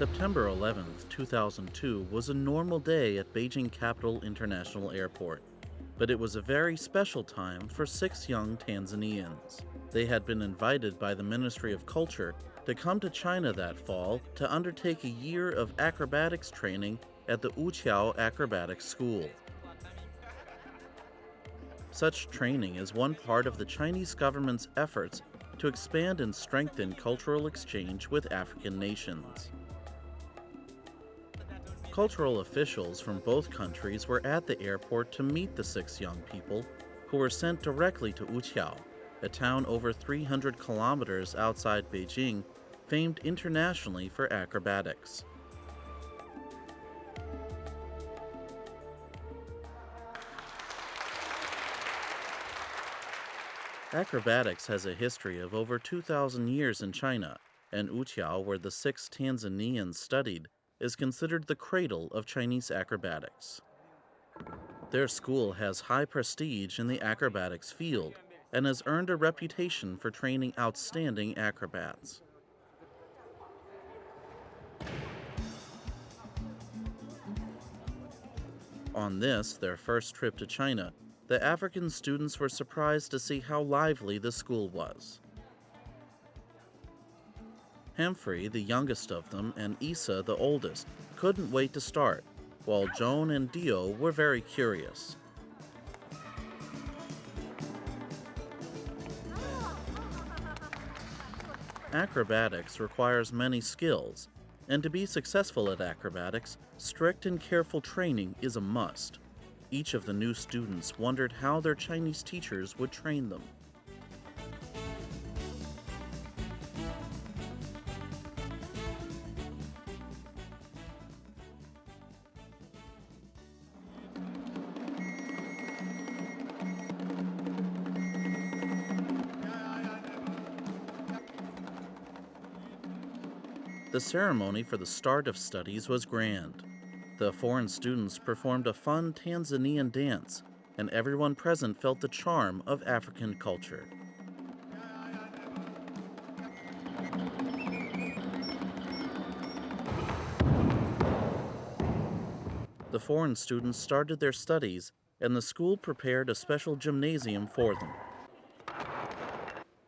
September 11th, 2002 was a normal day at Beijing Capital International Airport, but it was a very special time for 6 young Tanzanians. They had been invited by the Ministry of Culture to come to China that fall to undertake a year of acrobatics training at the Wuqiao Acrobatics School. Such training is one part of the Chinese government's efforts to expand and strengthen cultural exchange with African nations. Cultural officials from both countries were at the airport to meet the 6 young people who were sent directly to Wuqiao, a town over 300 kilometers outside Beijing, famed internationally for acrobatics. Acrobatics has a history of over 2,000 years in China, and Wuqiao, where the 6 Tanzanians studied, is considered the cradle of Chinese acrobatics. Their school has high prestige in the acrobatics field and has earned a reputation for training outstanding acrobats. On this, their first trip to China, the African students were surprised to see how lively the school was. Humphrey, the youngest of them, and Issa, the oldest, couldn't wait to start, while Joan and Dio were very curious. Acrobatics requires many skills, and to be successful at acrobatics, strict and careful training is a must. Each of the new students wondered how their Chinese teachers would train them. The ceremony for the start of studies was grand. The foreign students performed a fun Tanzanian dance, and everyone present felt the charm of African culture. The foreign students started their studies, and the school prepared a special gymnasium for them.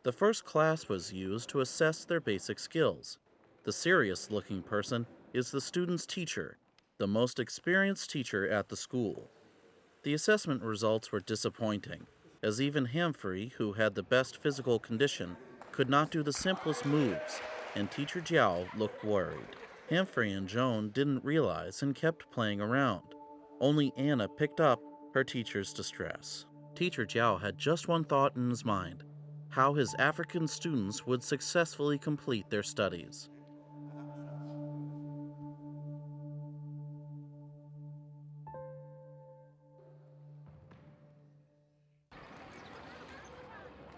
The first class was used to assess their basic skills. The serious-looking person is the student's teacher, the most experienced teacher at the school. The assessment results were disappointing, as even Humphrey, who had the best physical condition, could not do the simplest moves, and Teacher Jiao looked worried. Humphrey and Joan didn't realize and kept playing around. Only Anna picked up her teacher's distress. Teacher Jiao had just one thought in his mind: how his African students would successfully complete their studies.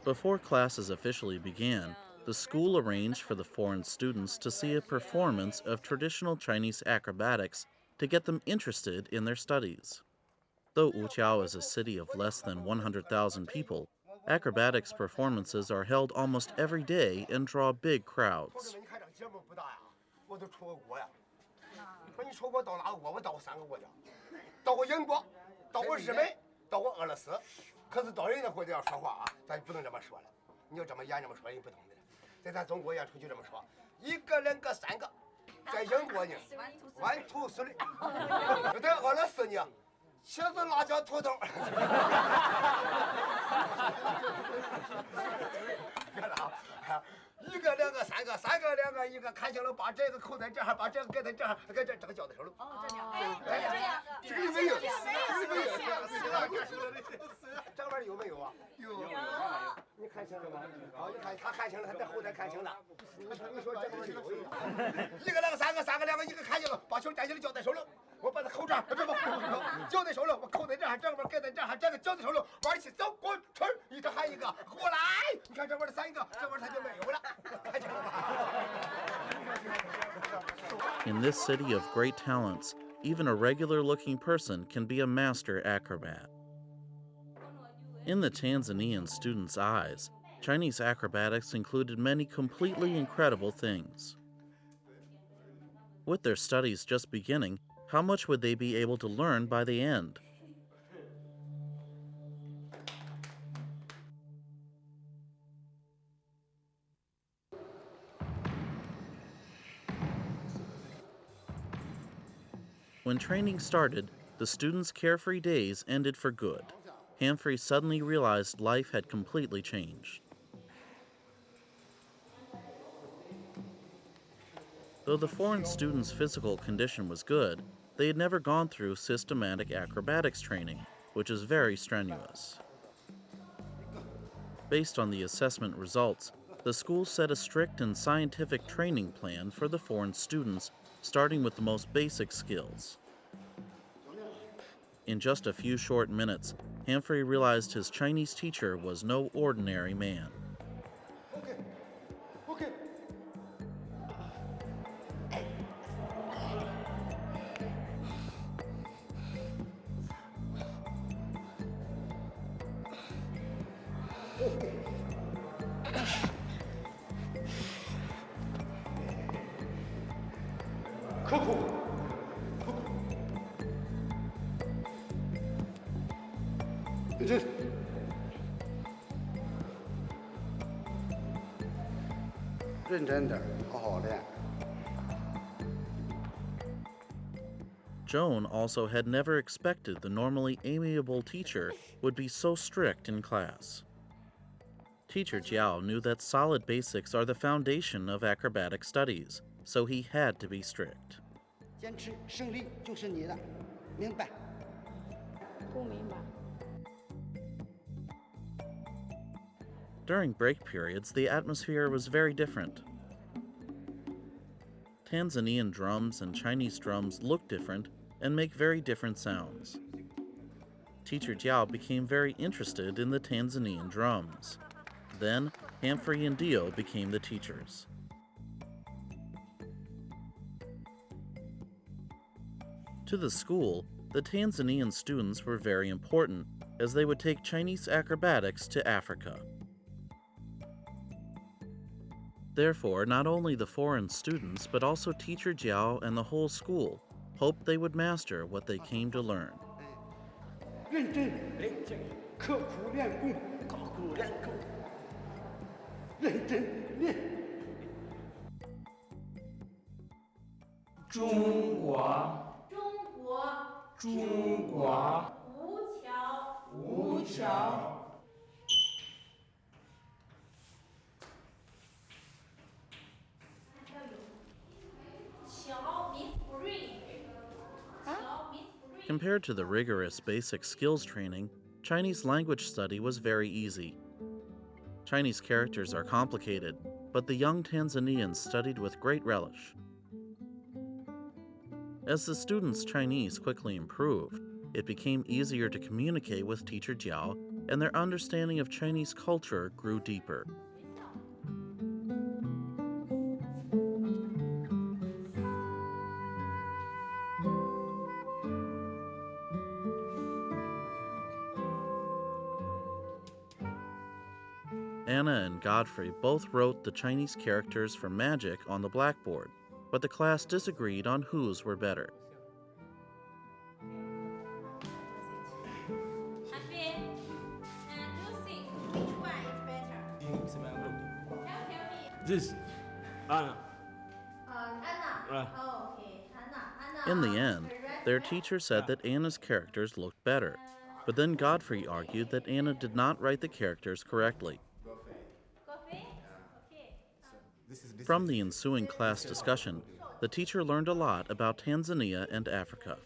Before classes officially began, the school arranged for the foreign students to see a performance of traditional Chinese acrobatics to get them interested in their studies. Though Wuqiao is a city of less than 100,000 people, acrobatics performances are held almost every day and draw big crowds. In this city of great talents, even a regular-looking person can be a master acrobat. In the Tanzanian students' eyes, Chinese acrobatics included many completely incredible things. With their studies just beginning, how much would they be able to learn by the end? When training started, the students' carefree days ended for good. Humphrey suddenly realized life had completely changed. Though the foreign students' physical condition was good, they had never gone through systematic acrobatics training, which is very strenuous. Based on the assessment results, the school set a strict and scientific training plan for the foreign students, starting with the most basic skills. In just a few short minutes, Humphrey realized his Chinese teacher was no ordinary man. Okay. 刻苦，认真，认真点，好好练。 Joan also had never expected the normally amiable teacher would be so strict in class. Teacher Jiao knew that solid basics are the foundation of acrobatic studies, so he had to be strict. 坚持，胜利就是你的，明白？不明白。 During break periods, the atmosphere was very different. Tanzanian drums and Chinese drums look different and make very different sounds. Teacher Jiao became very interested in the Tanzanian drums. Then, Humphrey and Dio became the teachers. To the school, the Tanzanian students were very important, as they would take Chinese acrobatics to Africa. Therefore, not only the foreign students, but also Teacher Jiao and the whole school hoped they would master what they came to learn. 认真，刻苦练功，刻苦练功，认真练。中国吴桥。 Compared to the rigorous basic skills training, Chinese language study was very easy. Chinese characters are complicated, but the young Tanzanians studied with great relish. As the students' Chinese quickly improved, it became easier to communicate with Teacher Jiao, and their understanding of Chinese culture grew deeper. Anna and Godfrey both wrote the Chinese characters for magic on the blackboard, but the class disagreed on whose were better. This, Anna. In the end, their teacher said that Anna's characters looked better, but then Godfrey argued that Anna did not write the characters correctly. From the ensuing class discussion, the teacher learned a lot about Tanzania and Africa.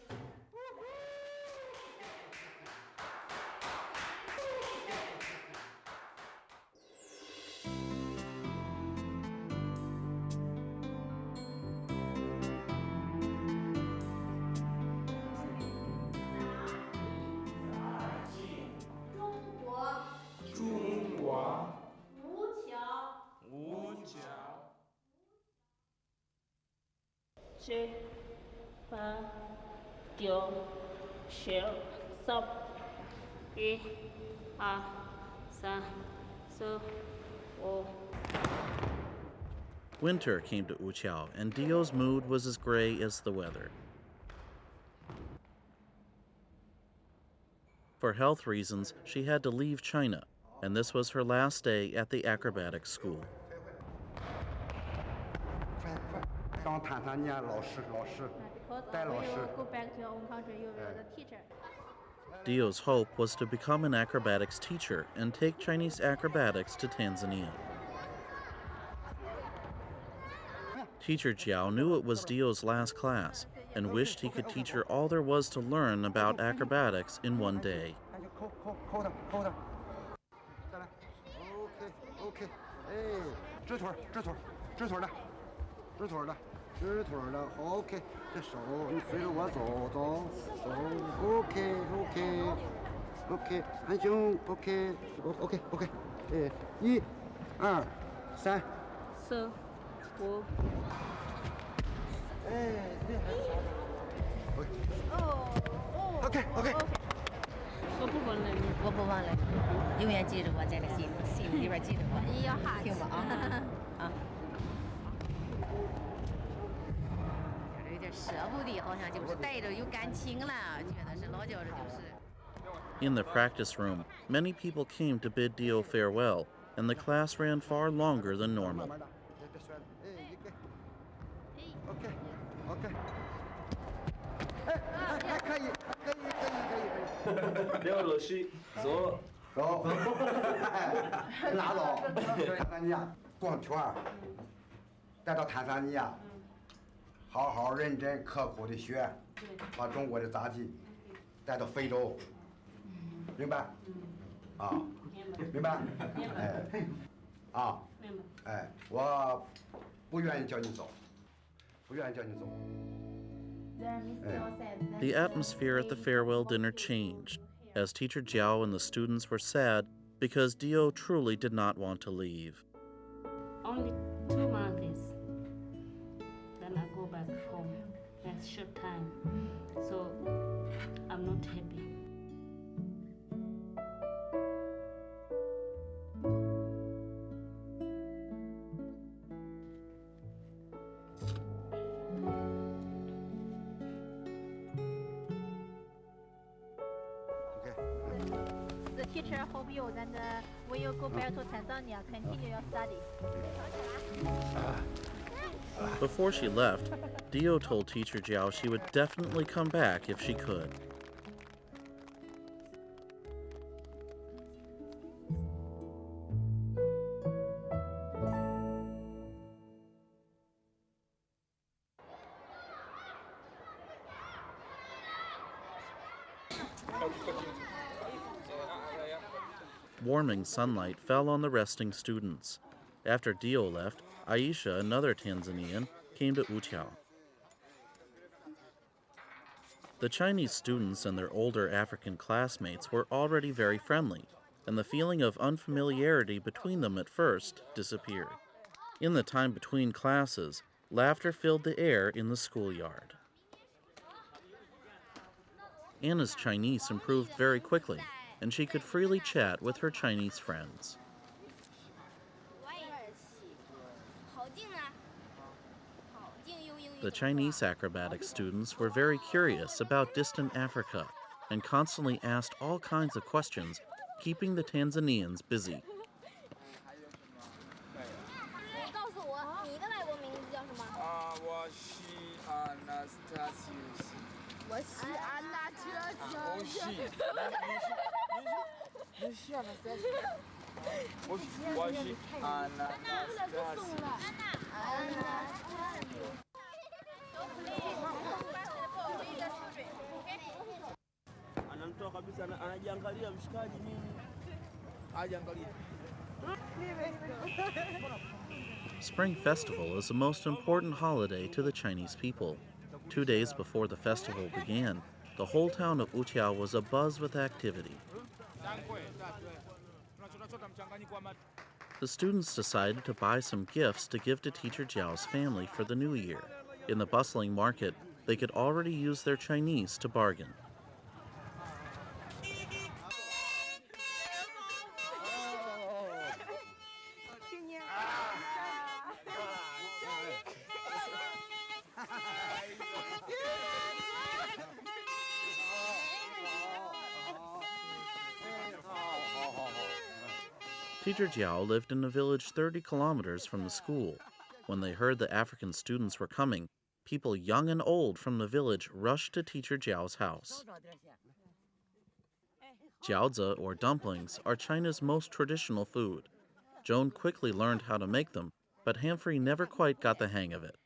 Winter came to Wuqiao, and Dio's mood was as gray as the weather. For health reasons, she had to leave China, and this was her last day at the acrobatics school. 快快，当坦桑尼亚老师， Because 带老 we 师。 will go back to your own country, you will the teacher. Dio's hope was to become an acrobatics teacher and take Chinese acrobatics to Tanzania. Teacher Jiao knew it was Dio's last class and wished he could teach her all there was to learn about acrobatics in one day. 那就扣他，再来，OK， 哎，直腿的，OK， 这手你随着我走，OK， 很凶，OK， 哎，1、2、3， So, 5. 哎，厉害，OK， 我不忘了你。我不忘了，永远记着我，在这心里边记着我。你要哈听吧啊。有点舍不得，好像就是带着有感情了，觉得是老觉着就是。 In the practice room, many people came to bid Dio farewell, and the class ran far longer than normal. 慢慢的，别摔了，哎，一个，OK， 哎，还可以，廖老师，走。走，拉倒，坦桑尼亚逛圈儿，带到坦桑尼亚，好好认真刻苦的学，把中国的杂技带到非洲，明白？啊，明白？哎，啊，哎，我不愿意叫你走，不愿意叫你走。 The atmosphere at the farewell dinner changed, as Teacher Jiao and the students were sad because Dio truly did not want to leave. Only 2 months. Then I go back home. That's short time. So I'm not happy. The teacher hope you and when you go back to Tanzania, continue your study. Before she left, Dio told Teacher Jiao she would definitely come back if she could. Warming sunlight fell on the resting students. After Dio left, Aisha, another Tanzanian, came to Wuqiao. The Chinese students and their older African classmates were already very friendly, and the feeling of unfamiliarity between them at first disappeared. In the time between classes, laughter filled the air in the schoolyard. Anna's Chinese improved very quickly, and she could freely chat with her Chinese friends. The Chinese acrobatic students were very curious about distant Africa and constantly asked all kinds of questions, keeping the Tanzanians busy. ，anamtoa kabisa, anajiangalia mshikaji nini, ajiangalia. Spring Festival is the most important holiday to the Chinese people. 2 days before the festival began, the whole town of Wuqiao was abuzz with activity. The students decided to buy some gifts to give to Teacher Jiao's family for the new year. In the bustling market, they could already use their Chinese to bargain. Teacher Jiao lived in a village 30 kilometers from the school. When they heard the African students were coming, people young and old from the village rushed to Teacher Jiao's house. Jiaozi, or dumplings, are China's most traditional food. Joan quickly learned how to make them, but Humphrey never quite got the hang of it.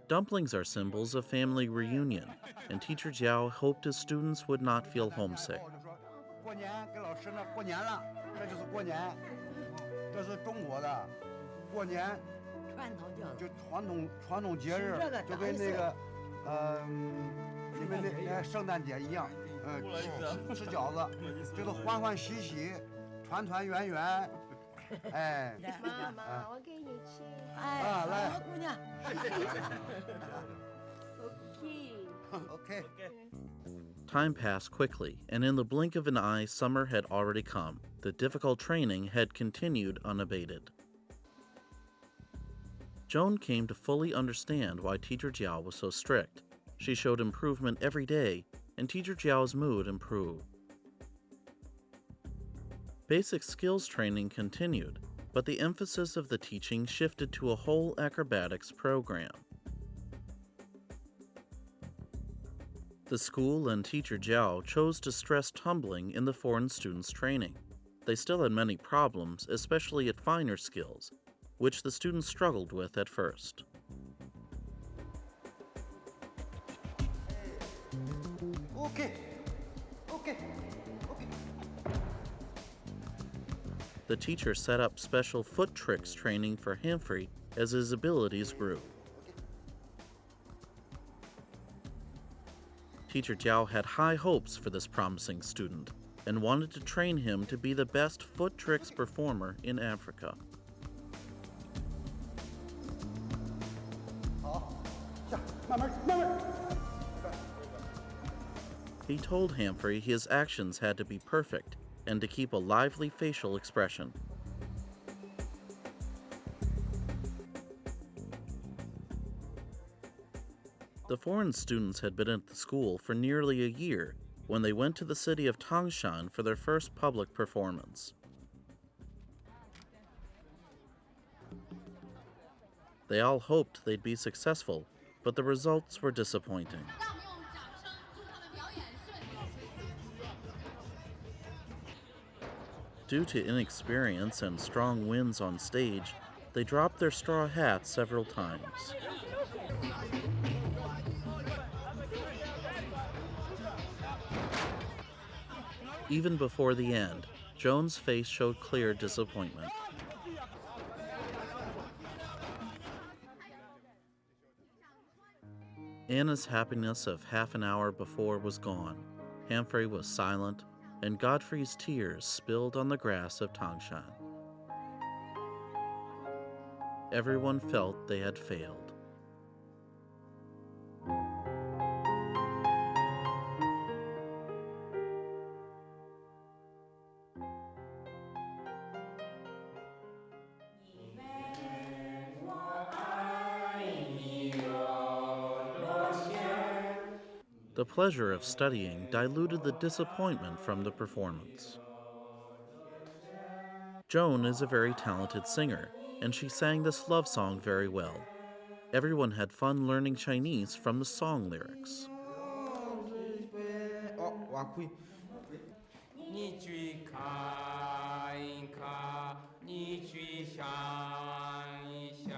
Dumplings are symbols of family reunion, and Teacher Jiao hoped his students would not feel homesick. 过年跟老师呢，过年了，这就是过年，这是中国的过年，就传统节日，就跟那个你们那圣诞节一样，吃饺子，就是欢欢喜喜，团团圆圆，哎，妈妈，我给你吃。来好姑娘。 ，OK。 Time passed quickly, and in the blink of an eye, summer had already come. The difficult training had continued unabated. Joan came to fully understand why Teacher Jiao was so strict. She showed improvement every day, and Teacher Jiao's mood improved. Basic skills training continued, but the emphasis of the teaching shifted to a whole acrobatics program. The school and Teacher Jiao chose to stress tumbling in the foreign students' training. They still had many problems, especially at finer skills, which the students struggled with at first. OK。 The teacher set up special foot tricks training for Humphrey as his abilities grew. Teacher Jiao had high hopes for this promising student and wanted to train him to be the best foot tricks performer in Africa. 好，下，慢慢，慢慢。 He told Humphrey his actions had to be perfect and to keep a lively facial expression. The foreign students had been at the school for nearly a year when they went to the city of Tangshan for their first public performance. They all hoped they'd be successful, but the results were disappointing. Due to inexperience and strong winds on stage, they dropped their straw hats several times. Even before the end, Joan's face showed clear disappointment. Anna's happiness of half an hour before was gone. Humphrey was silent, and Godfrey's tears spilled on the grass of Tangshan. Everyone felt they had failed. The pleasure of studying diluted the disappointment from the performance. Joan is a very talented singer, and she sang this love song very well. Everyone had fun learning Chinese from the song lyrics. 哦，挖亏。 你去看一看，你去想一想，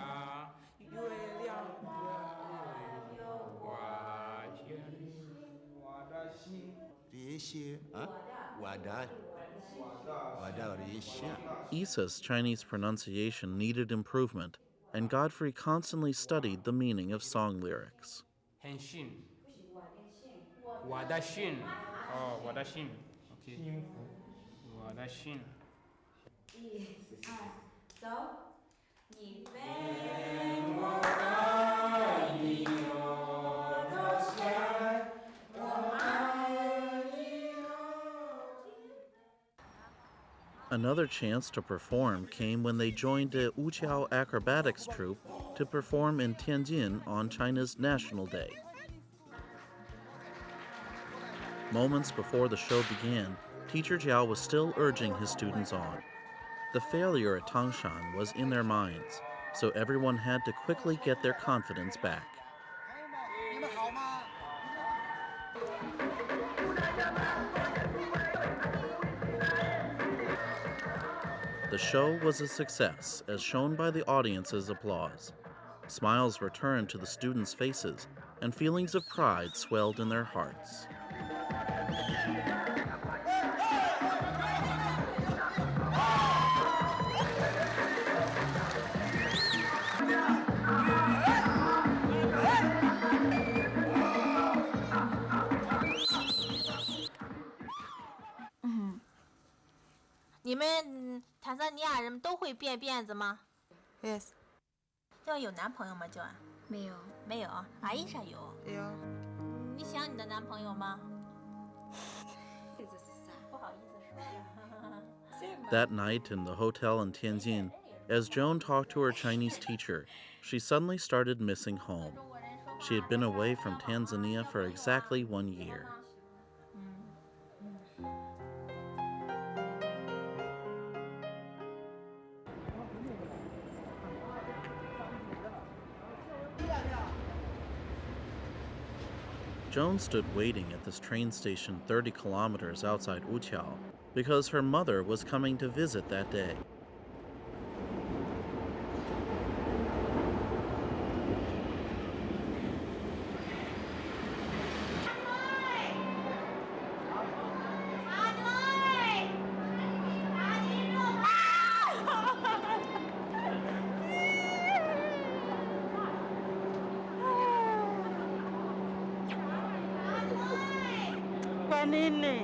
月亮挂天。我的心。Issa's Chinese pronunciation needed improvement, and Godfrey constantly studied the meaning of song lyrics. 很逊，我的逊，哦，我的逊。 我的心。1、2，走。你飞，我爱你，我的心，我爱你。 Another chance to perform came when they joined a Wuqiao acrobatics troupe to perform in Tianjin on China's National Day. Moments before the show began, Teacher Jiao was still urging his students on. The failure at Tangshan was in their minds, so everyone had to quickly get their confidence back. The show was a success, as shown by the audience's applause. Smiles returned to the students' faces, and feelings of pride swelled in their hearts.你们坦桑尼亚人都会编辫子吗 Yes. 就有男朋友吗？就没有。没有，阿伊莎有。有。你想你的男朋友吗？不好意思说。 That night in the hotel in Tianjin, as Joan talked to her Chinese teacher, she suddenly started missing home. She had been away from Tanzania for exactly 1 year. Joan stood waiting at this train station 30 kilometers outside Wuqiao because her mother was coming to visit that day. Panini.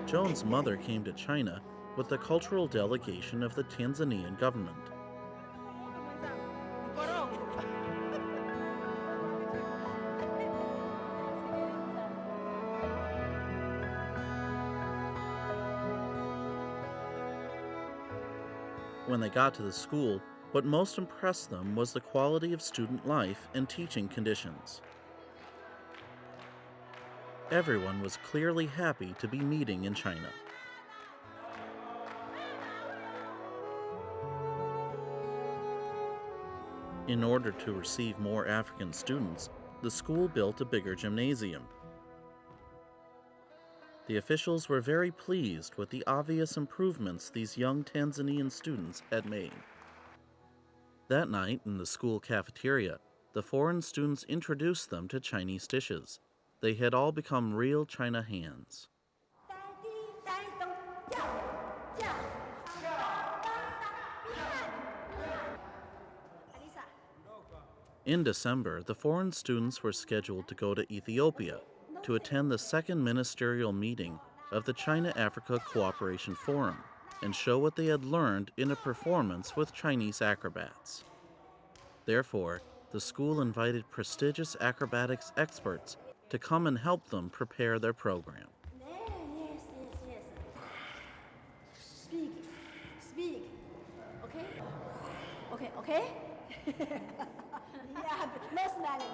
Joan's mother came to China with the cultural delegation of the Tanzanian government. When they got to the school, what most impressed them was the quality of student life and teaching conditions. Everyone was clearly happy to be meeting in China. In order to receive more African students, the school built a bigger gymnasium. The officials were very pleased with the obvious improvements these young Tanzanian students had made. That night, in the school cafeteria, the foreign students introduced them to Chinese dishes. They had all become real China hands. In December, the foreign students were scheduled to go to Ethiopia to attend the second ministerial meeting of the China-Africa Cooperation Forum and show what they had learned in a performance with Chinese acrobats. Therefore, the school invited prestigious acrobatics experts to come and help them prepare their program. Speak. Okay? Yeah, no smiling.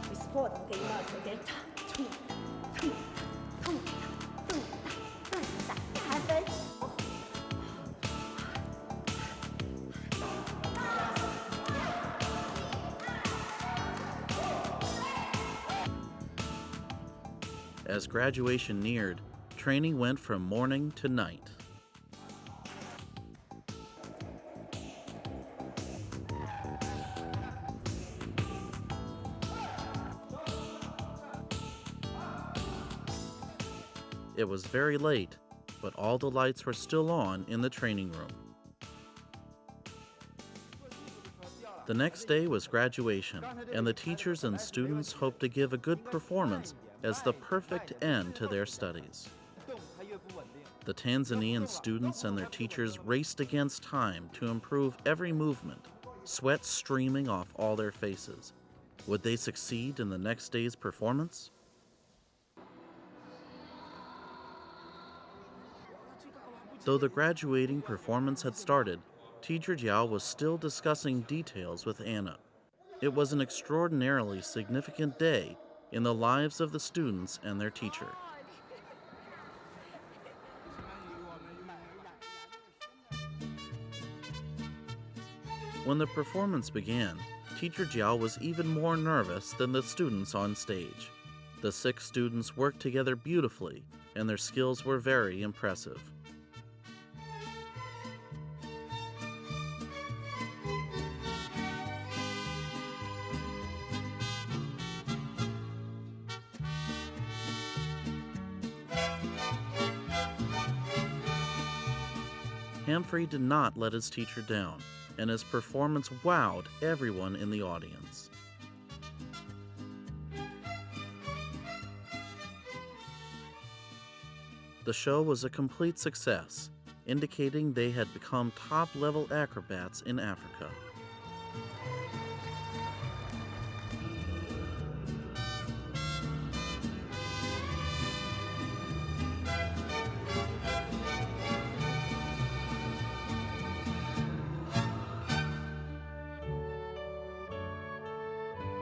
We support, okay, you must, okay? As graduation neared, training went from morning to night. It was very late, but all the lights were still on in the training room. The next day was graduation, and the teachers and students hoped to give a good performance as the perfect end to their studies. The Tanzanian students and their teachers raced against time to improve every movement, sweat streaming off all their faces. Would they succeed in the next day's performance? Though the graduating performance had started, Teacher Jiao was still discussing details with Anna. It was an extraordinarily significant day in the lives of the students and their teacher. When the performance began, Teacher Jiao was even more nervous than the students on stage. The 6 students worked together beautifully, and their skills were very impressive. Humphrey did not let his teacher down, and his performance wowed everyone in the audience. The show was a complete success, indicating they had become top-level acrobats in Africa.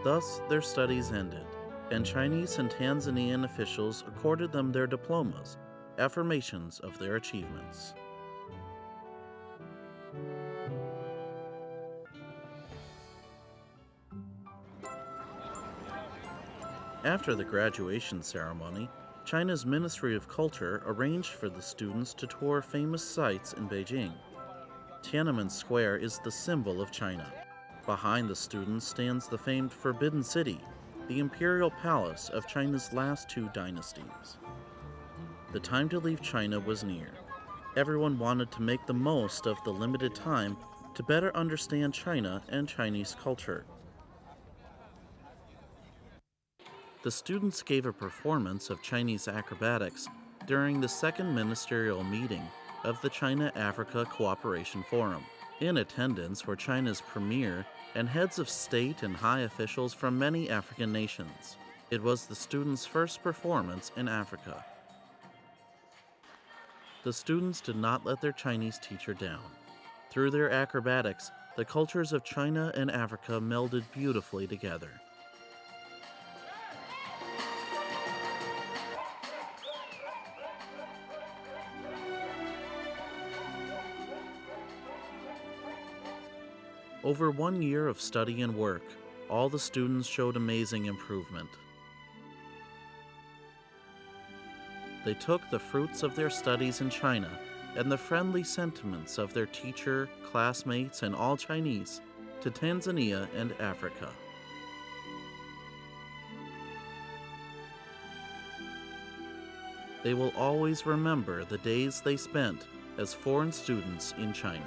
Thus, their studies ended, and Chinese and Tanzanian officials accorded them their diplomas, affirmations of their achievements. After the graduation ceremony, China's Ministry of Culture arranged for the students to tour famous sites in Beijing. Tiananmen Square is the symbol of China. Behind the students stands the famed Forbidden City, the imperial palace of China's last 2 dynasties. The time to leave China was near. Everyone wanted to make the most of the limited time to better understand China and Chinese culture. The students gave a performance of Chinese acrobatics during the 2nd ministerial meeting of the China-Africa Cooperation Forum. In attendance were China's premier and heads of state and high officials from many African nations. It was the students' first performance in Africa. The students did not let their Chinese teacher down. Through their acrobatics, the cultures of China and Africa melded beautifully together. Over 1 year of study and work, all the students showed amazing improvement. They took the fruits of their studies in China and the friendly sentiments of their teacher, classmates, and all Chinese to Tanzania and Africa. They will always remember the days they spent as foreign students in China.